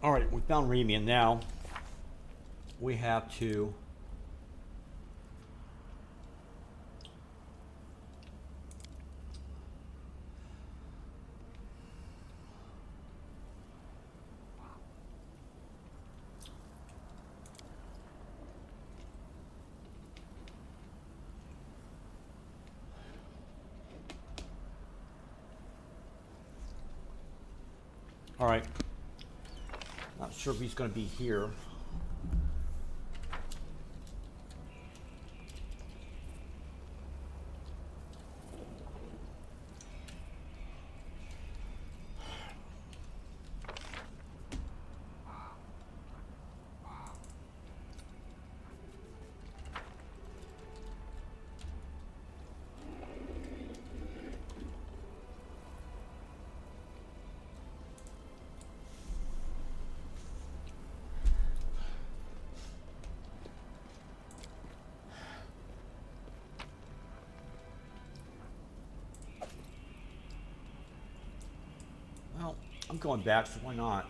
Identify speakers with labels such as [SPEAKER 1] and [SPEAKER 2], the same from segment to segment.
[SPEAKER 1] Alright, we found Remy, and now we have to Alright. Not sure if he's going to be here. Well, I'm going back, so why not?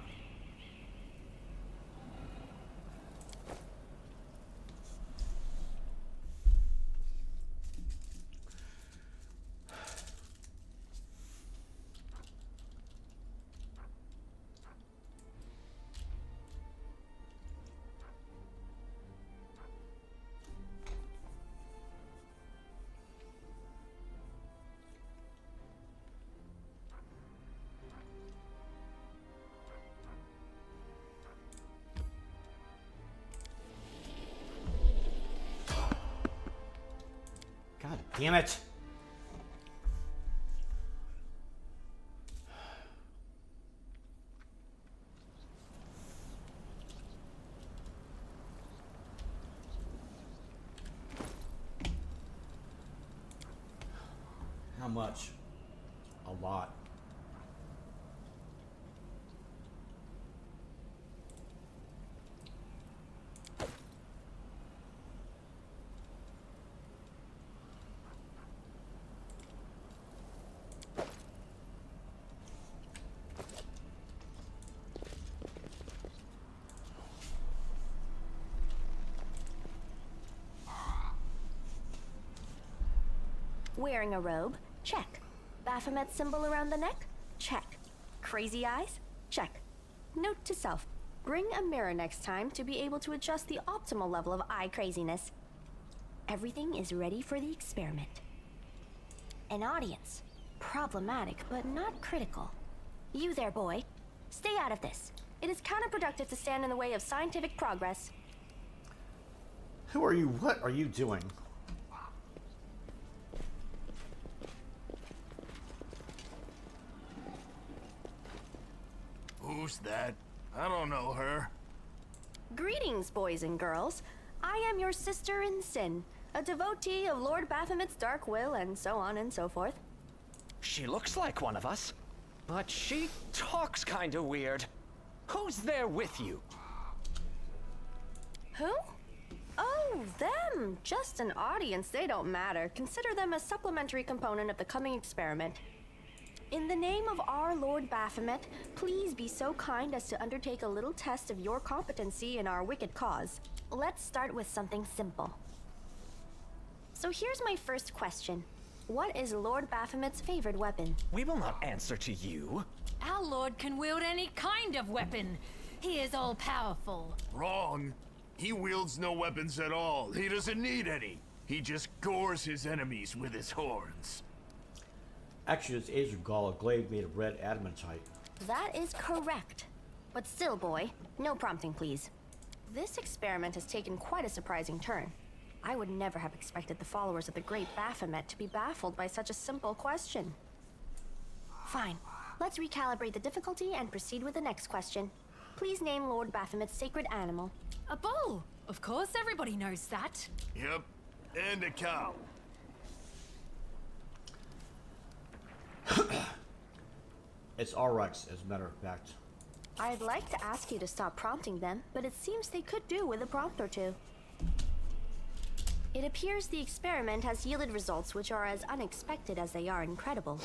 [SPEAKER 1] God damn it! How much? A lot.
[SPEAKER 2] Wearing a robe? Check. Baphomet symbol around the neck? Check. Crazy eyes? Check. Note to self. Bring a mirror next time to be able to adjust the optimal level of eye craziness. Everything is ready for the experiment. An audience. Problematic, but not critical. You there, boy. Stay out of this. It is counterproductive to stand in the way of scientific progress.
[SPEAKER 1] Who are you? What are you doing?
[SPEAKER 3] Who's that? I don't know her.
[SPEAKER 2] Greetings, boys and girls. I am your sister in sin, a devotee of Lord Baphomet's dark will, and so on and so forth.
[SPEAKER 4] She looks like one of us, but she talks kinda weird. Who's there with you?
[SPEAKER 2] Who? Oh, them! Just an audience, they don't matter. Consider them a supplementary component of the coming experiment. In the name of our Lord Baphomet, please be so kind as to undertake a little test of your competency in our wicked cause. Let's start with something simple. So here's my first question. What is Lord Baphomet's favorite weapon?
[SPEAKER 4] We will not answer to you.
[SPEAKER 5] Our lord can wield any kind of weapon. He is all-powerful.
[SPEAKER 3] Wrong. He wields no weapons at all. He doesn't need any. He just gores his enemies with his horns.
[SPEAKER 1] Actually, it's Azugal, a glaive made of red adamantite.
[SPEAKER 2] That is correct. But still, boy, no prompting, please. This experiment has taken quite a surprising turn. I would never have expected the followers of the great Baphomet to be baffled by such a simple question. Fine. Let's recalibrate the difficulty and proceed with the next question. Please name Lord Baphomet's sacred animal.
[SPEAKER 5] A bull! Of course, everybody knows that.
[SPEAKER 3] Yep. And a cow.
[SPEAKER 1] It's Aurex, as a matter of fact.
[SPEAKER 2] I'd like to ask you to stop prompting them, but it seems they could do with a prompt or two. It appears the experiment has yielded results which are as unexpected as they are incredible.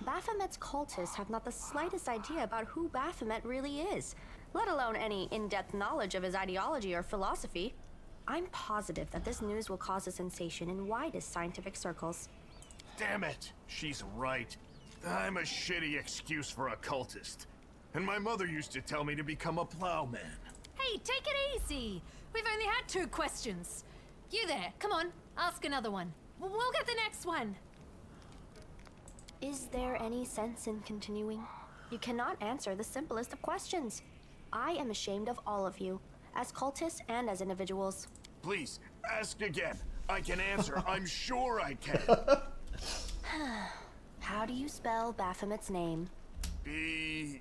[SPEAKER 2] Baphomet's cultists have not the slightest idea about who Baphomet really is. let alone any in-depth knowledge of his ideology or philosophy. I'm positive that this news will cause a sensation in widest scientific circles.
[SPEAKER 3] Damn it! She's right. I'm a shitty excuse for a cultist. And my mother used to tell me to become a plowman.
[SPEAKER 5] Hey, take it easy. We've only had 2 questions. You there, come on, ask another one. We'll get the next one.
[SPEAKER 2] Is there any sense in continuing? You cannot answer the simplest of questions. I am ashamed of all of you, as cultists and as individuals.
[SPEAKER 3] Please, ask again. I can answer. I'm sure I can.
[SPEAKER 2] How do you spell Baphomet's name?
[SPEAKER 3] B-A-F-A...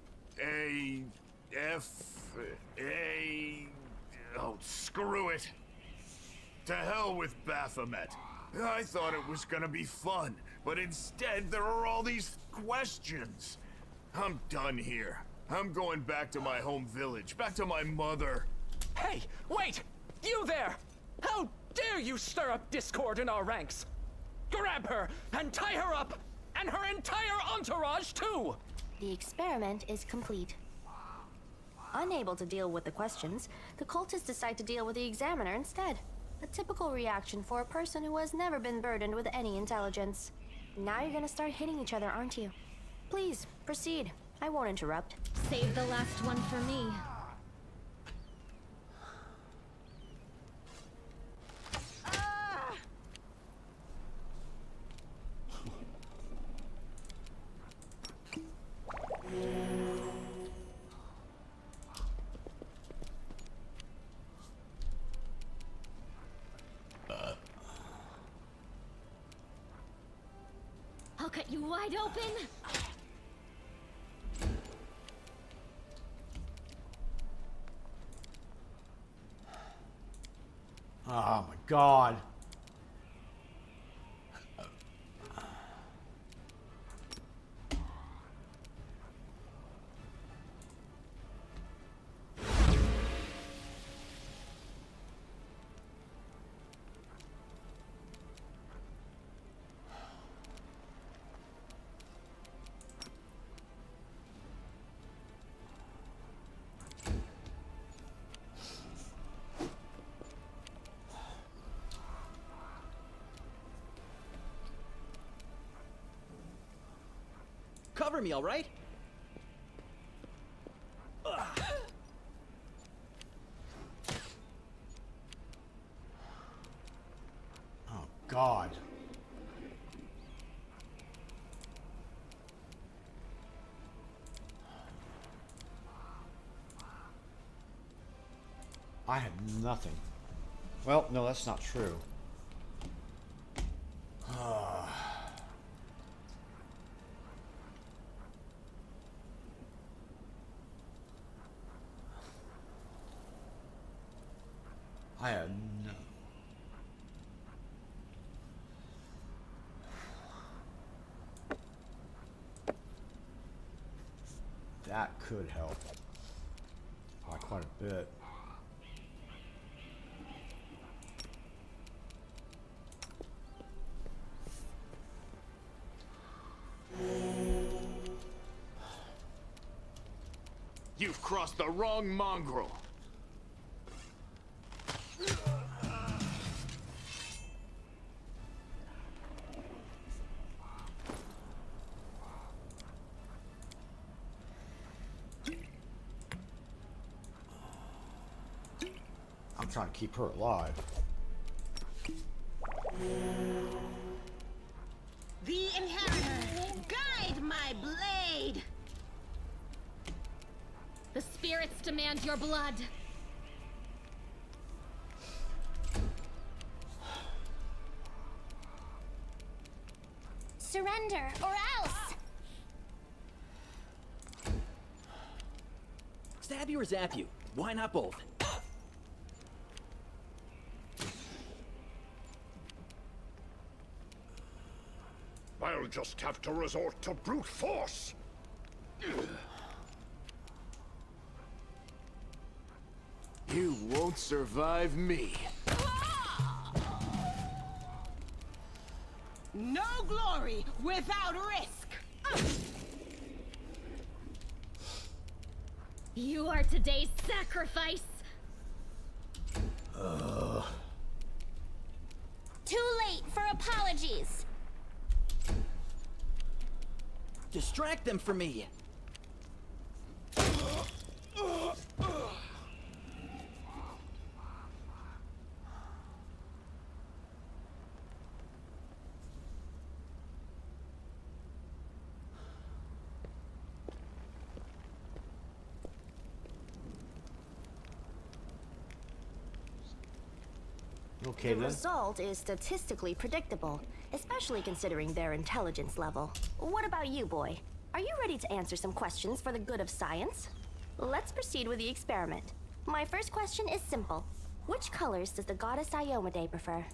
[SPEAKER 3] Oh, screw it. To hell with Baphomet. I thought it was gonna be fun, but instead there are all these questions. I'm done here. I'm going back to my home village, back to my mother.
[SPEAKER 4] Hey, wait! You there! How dare you stir up discord in our ranks? Grab her and tie her up, and her entire entourage too!
[SPEAKER 2] The experiment is complete. Unable to deal with the questions, the cultists decide to deal with the examiner instead. A typical reaction for a person who has never been burdened with any intelligence. Now you're gonna start hitting each other, aren't you? Please, proceed. I won't interrupt.
[SPEAKER 6] Save the last one for me. I'll cut you wide open.
[SPEAKER 1] Oh my god.
[SPEAKER 7] Cover me, all right?
[SPEAKER 1] Oh god. I had nothing. Well, no, that's not true. I had no... That could help. By quite a bit.
[SPEAKER 3] You've crossed the wrong mongrel.
[SPEAKER 1] I'm trying to keep her alive.
[SPEAKER 8] The Inheritor, guide my blade!
[SPEAKER 6] The spirits demand your blood.
[SPEAKER 2] Surrender, or else!
[SPEAKER 7] Stab you or zap you? Why not both?
[SPEAKER 3] I'll just have to resort to brute force. You won't survive me.
[SPEAKER 8] No glory without risk!
[SPEAKER 6] You are today's sacrifice.
[SPEAKER 2] Too late for apologies.
[SPEAKER 7] Distract them from me.
[SPEAKER 1] Okay,
[SPEAKER 2] The
[SPEAKER 1] then.
[SPEAKER 2] result is statistically predictable, especially considering their intelligence level. What about you, boy? Are you ready to answer some questions for the good of science? Let's proceed with the experiment. My first question is simple. Which colors does the goddess Iomade prefer?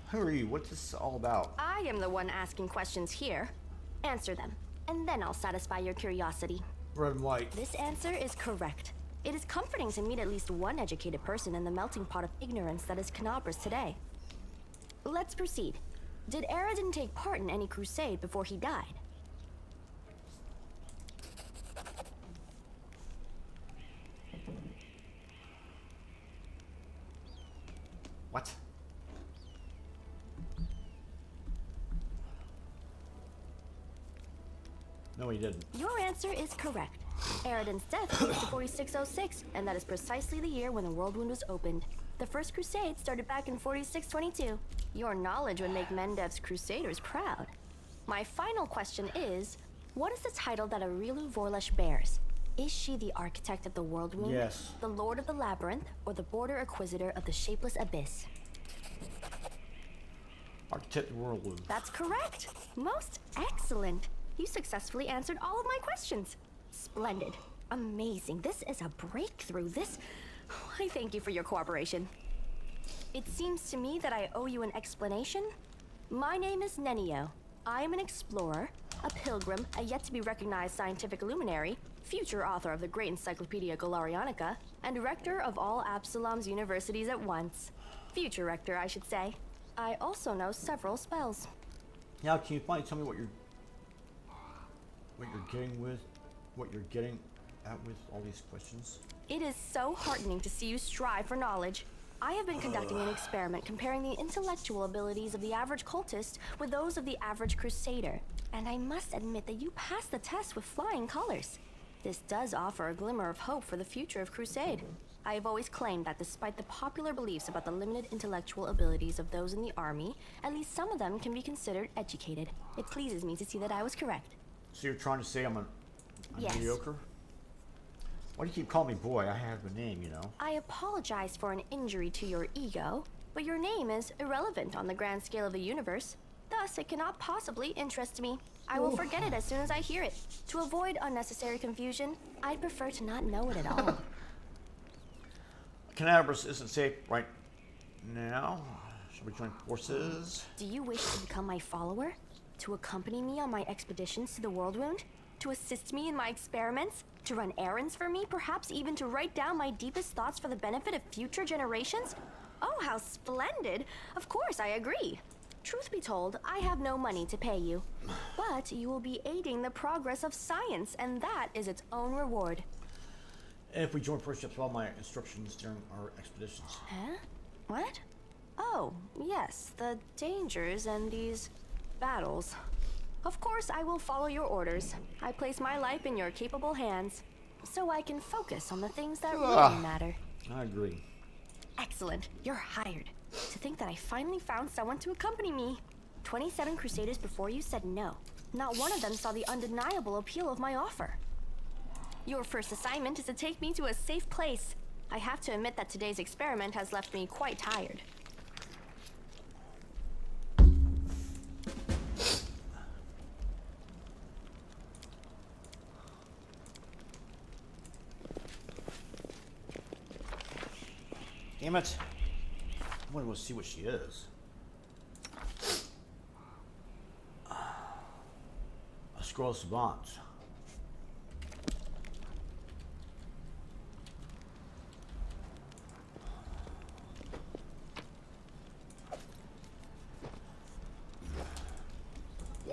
[SPEAKER 1] Who are you? What's this all about?
[SPEAKER 2] I am the one asking questions here. Answer them, and then I'll satisfy your curiosity.
[SPEAKER 1] Red and white.
[SPEAKER 2] This answer is correct. It is comforting to meet at least one educated person in the melting pot of ignorance that is Canabras today. Let's proceed. Did Aradin take part in any crusade before he died?
[SPEAKER 1] What? No, he didn't.
[SPEAKER 2] Your answer is correct. Aradin's death dates to 4606, and that is precisely the year when the World Wound was opened. The First Crusade started back in 4622. Your knowledge would make Mendev's Crusaders proud. My final question is, what is the title that Aurilu Vorlesh bears? Is she the architect of the World Wound,
[SPEAKER 1] Yes.
[SPEAKER 2] the Lord of the Labyrinth, or the Border Inquisitor of the Shapeless Abyss?
[SPEAKER 1] Architect Whirlwind.
[SPEAKER 2] That's correct. Most excellent. You successfully answered all of my questions. Splendid. Amazing. This is a breakthrough. I thank you for your cooperation. It seems to me that I owe you an explanation. My name is Nenio. I am an explorer, a pilgrim, a yet-to-be-recognized scientific luminary, future author of the great Encyclopedia Golarianica, and rector of all Absalom's universities at once. Future rector, I should say. I also know several spells.
[SPEAKER 1] Now, can you finally tell me what you're getting at with all these questions?
[SPEAKER 2] It is so heartening to see you strive for knowledge. I have been conducting an experiment comparing the intellectual abilities of the average cultist with those of the average crusader, and I must admit that you passed the test with flying colors. This does offer a glimmer of hope for the future of Crusade. I have always claimed that despite the popular beliefs about the limited intellectual abilities of those in the army, at least some of them can be considered educated. It pleases me to see that I was correct.
[SPEAKER 1] So you're trying to say I'm
[SPEAKER 2] Yes.
[SPEAKER 1] mediocre? Why do you keep calling me boy? I have a name, you know.
[SPEAKER 2] I apologize for an injury to your ego, but your name is irrelevant on the grand scale of the universe. Thus, it cannot possibly interest me. I will forget it as soon as I hear it. To avoid unnecessary confusion, I'd prefer to not know it at all.
[SPEAKER 1] Canabras isn't safe right now. Shall we join forces?
[SPEAKER 2] Do you wish to become my follower? To accompany me on my expeditions to the World Wound? To assist me in my experiments? To run errands for me? Perhaps even to write down my deepest thoughts for the benefit of future generations? Oh, how splendid! Of course, I agree. Truth be told, I have no money to pay you. But you will be aiding the progress of science, and that is its own reward.
[SPEAKER 1] If we join forces, follow my instructions during our expeditions.
[SPEAKER 2] Huh? What? Oh, yes, the dangers and these battles. Of course, I will follow your orders. I place my life in your capable hands, so I can focus on the things that really matter.
[SPEAKER 1] I agree.
[SPEAKER 2] Excellent. You're hired. To think that I finally found someone to accompany me. 27 Crusaders before you said no. Not one of them saw the undeniable appeal of my offer. Your first assignment is to take me to a safe place. I have to admit that today's experiment has left me quite tired.
[SPEAKER 1] Damn it. I want to go see what she is. A scroll of savants.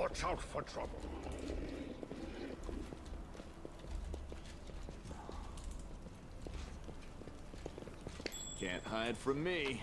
[SPEAKER 9] Watch out for trouble.
[SPEAKER 3] Can't hide from me.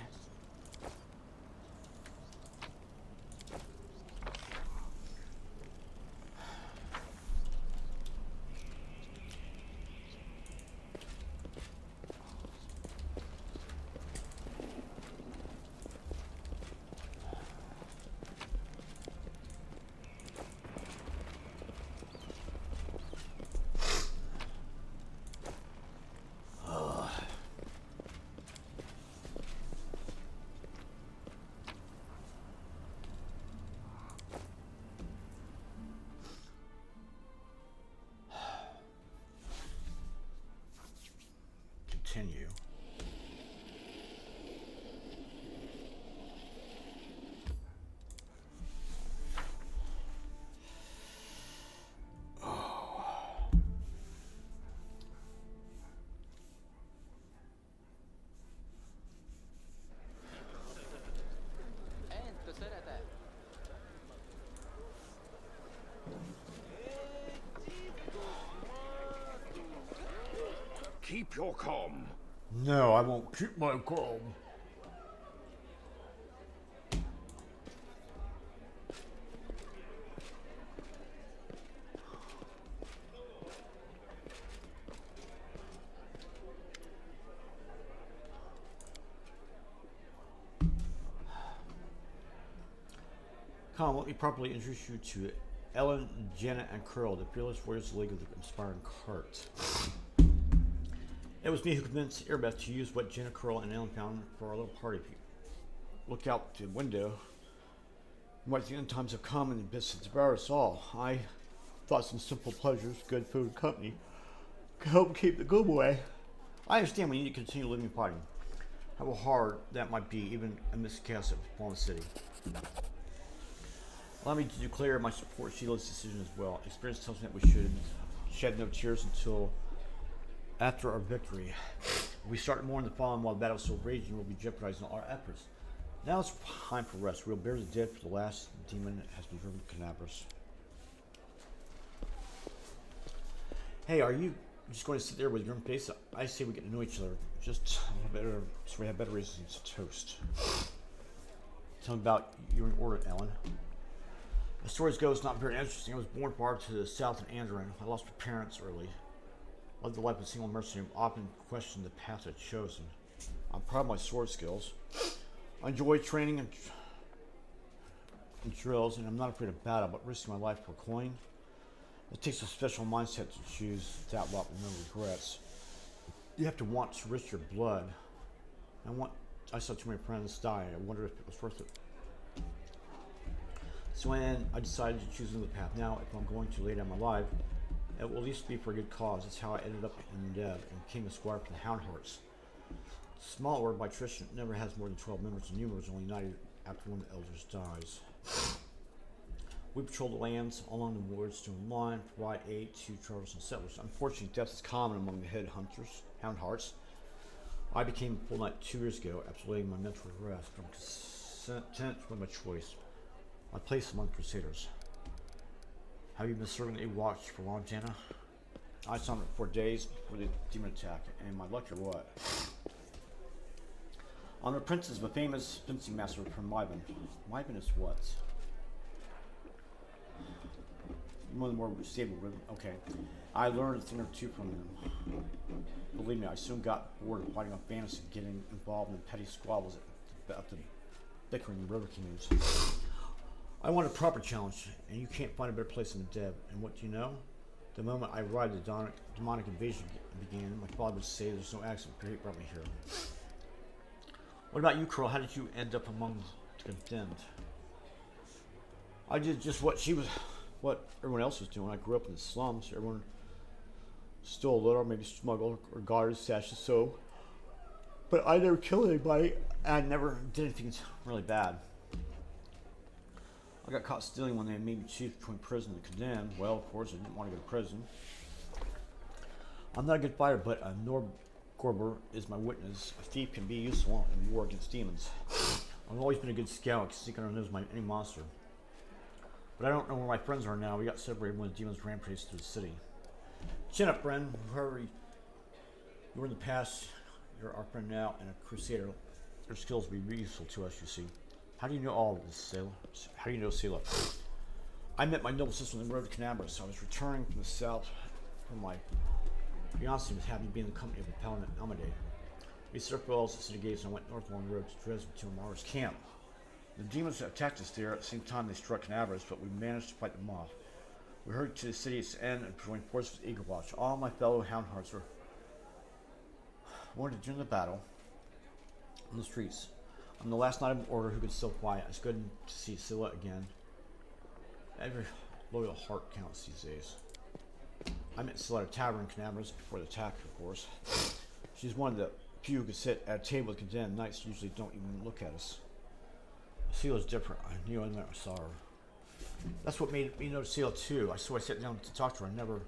[SPEAKER 1] Continue.
[SPEAKER 9] Keep your calm.
[SPEAKER 1] No, I won't keep my calm. Come, let me properly introduce you to Ellen, Janet, and Curl, the fearless warriors league of the inspiring cart. It was me who convinced Airbeth to use what Janet, Curl, and Ellen found for our little party. If you look out the window, you might see end times have come and the biscuits devour us all. I thought some simple pleasures, good food and company, could help keep the gloom away. I understand we need to continue living and fighting. How hard that might be, even in this chaos of fallen city. Allow me to declare my support for Sheila's decision as well. Experience tells me that we should shed no tears until after our victory. If we start mourning the fallen while the battle is still raging, we'll be jeopardizing our efforts. Now it's time for rest. We'll bury the dead, for the last demon has been driven to Canabras. Hey, are you just going to sit there with your face? I say we get to know each other just a little better, so we have better reasons to toast. Tell me about your order, Ellen. The stories go, it's not very interesting. I was born far to the south in Andron. I lost my parents early. I lived the life of a single mercenary, often questioned the path I'd chosen. I'm proud of my sword skills. I enjoy training and drills, and I'm not afraid of battle, but risking my life for a coin? It takes a special mindset to choose that lot with no regrets. You have to want to risk your blood. I saw too many friends die. I wonder if it was worth it. So then I decided to choose another path. Now, if I'm going to lay down my life, it will at least be for a good cause. That's how I ended up in Dev and became a squire for the Houndhearts. Small order by tradition never has more than 12 members, and numerous only united after one of the elders dies. We patrol the lands along the Wardstone line, provide aid to travelers and settlers. Unfortunately, death is common among the head hunters, Houndhearts. I became a full knight 2 years ago after laying my mental rest. I'm content with my choice. My place among crusaders. Have you been serving a watch for long, Jana? I saw it for days before the demon attack, and my luck or what? I'm the apprentice of a famous fencing master from Myvan. Myvan is what? One of the more stable rhythm. Okay. I learned a thing or two from them. Believe me, I soon got bored of fighting off bandits and getting involved in petty squabbles at the bickering river kingdoms. I want a proper challenge, and you can't find a better place than the Dev. And what do you know? The moment I arrived, the demonic invasion began. My father would say there's no accident. Fate brought me here. What about you, Curl? How did you end up among the condemned? I did just what everyone else was doing. I grew up in the slums. Everyone stole a little, maybe smuggled or guarded stashes. So, but I never killed anybody. And I never did anything really bad. I got caught stealing when they made me chief between prison and condemned. Well, of course, I didn't want to go to prison. I'm not a good fighter, but Norgorber is my witness. A thief can be useful in war against demons. I've always been a good scout, sneaking under the nose of any monster. But I don't know where my friends are now. We got separated when the demons rampaged through the city. Chin up, Bren. Whoever you were in the past, you're our friend now and a crusader. Your skills will be useful to us, you see. How do you know all of this, Sailor? How do you know Sailor? I met my noble sister on the road to Canabras. I was returning from the south from my fiancé was happy to be in the company of the Paladin Amadei. We set up wells at city gates and I went north along the road to Dresden to Amar's camp. The demons attacked us there at the same time they struck Canabras, but we managed to fight them off. We hurried to the city's end and joined forces with Eagle Watch. All my fellow hound hearts were wounded during the battle on the streets. On the last night of order who could still quiet. It's good to see Scylla again. Every loyal heart counts these days. I met Scylla at a tavern in Canabras before the attack, of course. She's one of the few who could sit at a table with condemned knights usually don't even look at us. Scylla's different. I knew I never saw her. That's what made me notice Scylla too. I sat down to talk to her. I never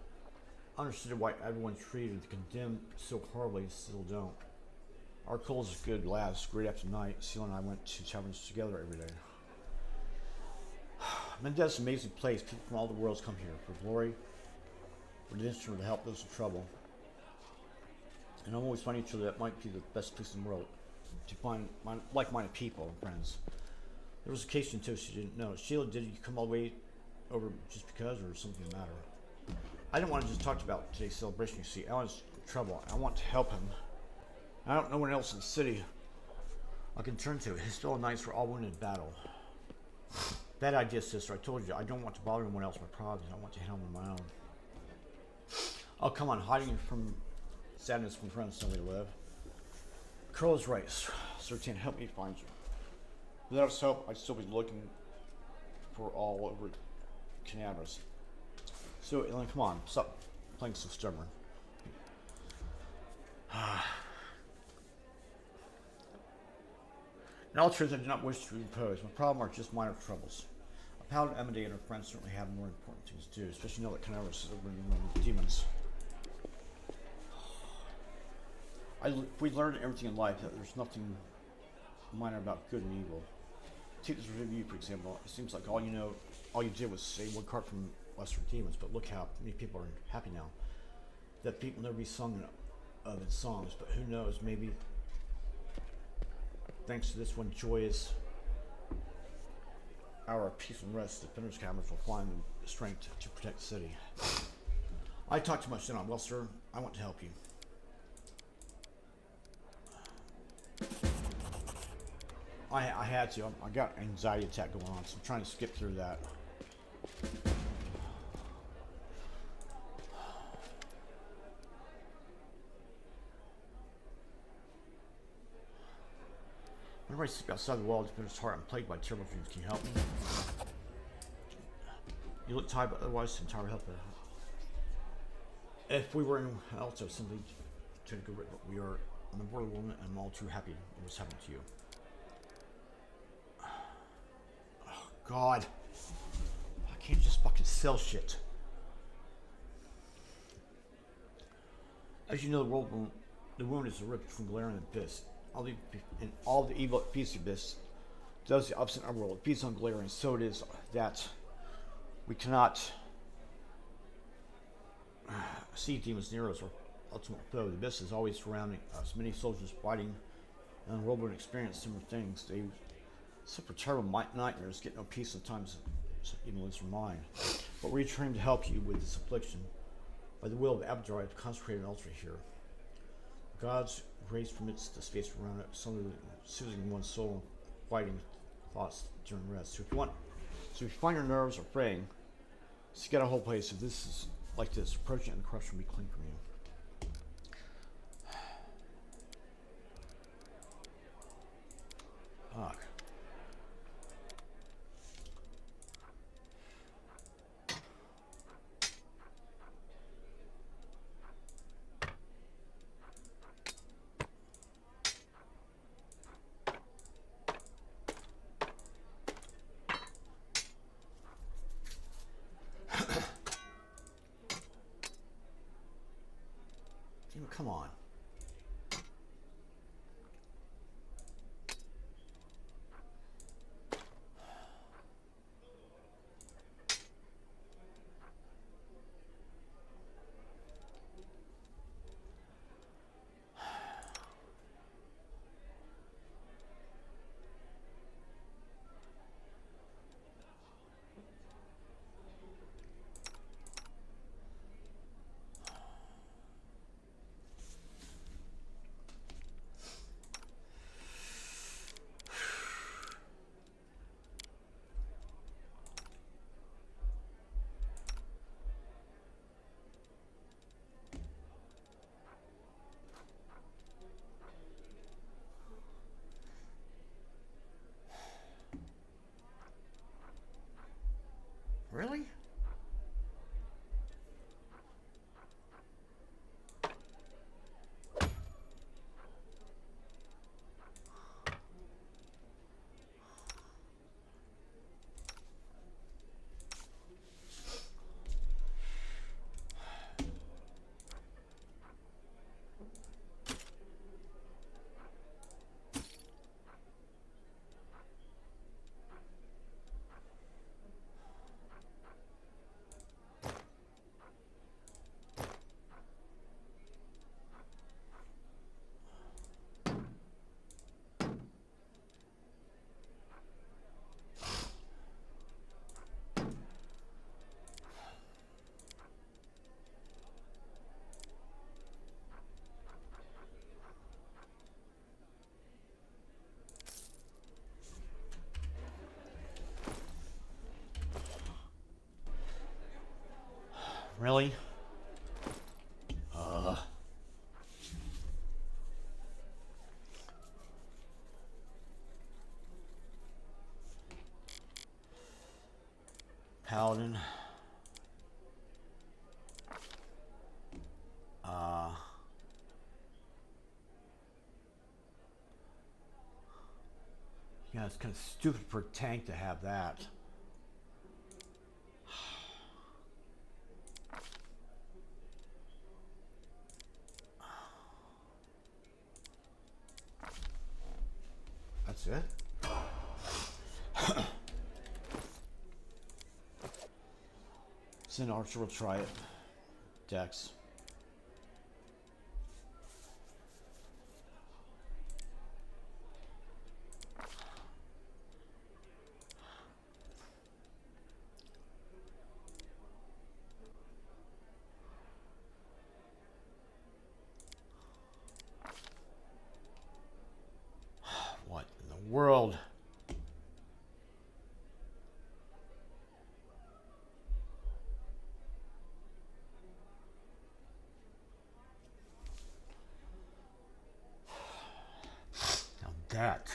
[SPEAKER 1] understood why everyone treated the condemned so horribly and still don't. Our Cole's is good lads, great after night. Scylla and I went to taverns together every day. Mendez is an amazing place. People from all the worlds come here for glory, for the instrument to help those in trouble. And I'm always finding each other that might be the best place in the world to find like-minded people and friends. There was a case until she didn't know. Sheila, did you come all the way over just because, or something the matter? I didn't want to just talk about today's celebration, you see. Alan's in trouble. I want to help him. I don't know one else in the city I can turn to. His fellow knights were all wounded in battle. Bad idea, sister. I told you, I don't want to bother anyone else with my problems. I want to handle them on my own. Oh, come on. Hiding from sadness from friends is no way to live. Curl is right. Sertan, help me find you. Without his help, I'd still be looking for all over Canabras. So, Ellen, come on. Stop playing so stubborn. In all truth, I do not wish to impose. My problem are just minor troubles. A Paladin Amadei and her friends certainly have more important things to do, especially now that Canabras is over with demons. We learned everything in life that there's nothing minor about good and evil. Take this review, for example. It seems like all you did was save one card from lesser demons, but look how many people are happy now. That people never be sung of in songs, but who knows, maybe thanks to this one joyous hour of peace and rest, the defenders' cameras will find the strength to protect the city. I talked too much, didn't I? Well, sir, I want to help you. I had to. I got an anxiety attack going on, so I'm trying to skip through that. Whenever I sleep outside the wall, it's been his heart. I'm plagued by terrible dreams. Can you help me? You look tired, but otherwise it's entirely helpful. If we were in Alto, simply to go rid, but we are on the border woman, and I'm all too happy it was happening to you. Oh, God. I can't just fucking sell shit. As you know, the wound is a rift between Galarian and Abyss. All the evil at Beast Abyss does the opposite in our world. It feeds on Galarian, so it is that we cannot see demons near us or ultimate foe. The Abyss is always surrounding us. Many soldiers fighting and world would experience similar things. They suffer terrible nightmares, get no peace, sometimes even lose their mind. But we're trained to help you with this affliction. By the will of Abdar, I've consecrated an altar here. God's grace permits the space around it, soothing one's soul and quieting thoughts during rest. So if you find your nerves are fraying, seek out a whole place. If this is like this, approach it and the crush will be clean from you. Fuck. Come on. Really? Really? Paladin. Yeah, it's kind of stupid for a tank to have that. That's it? Sin Archer will try it. Dex. What in the world? Now that.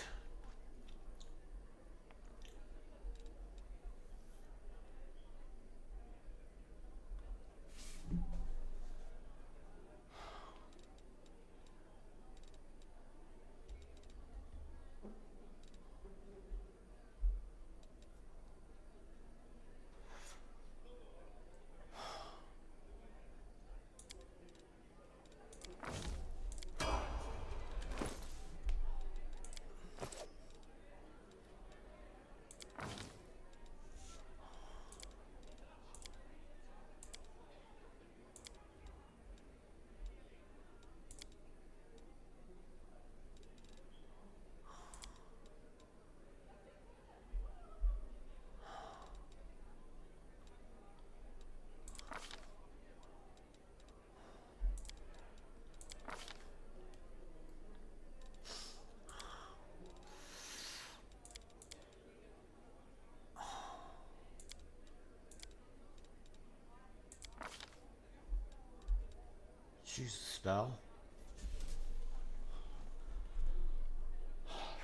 [SPEAKER 1] Choose a spell.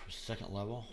[SPEAKER 1] For second level.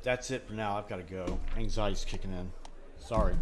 [SPEAKER 1] That's it for now. I've got to go. Anxiety's kicking in. Sorry.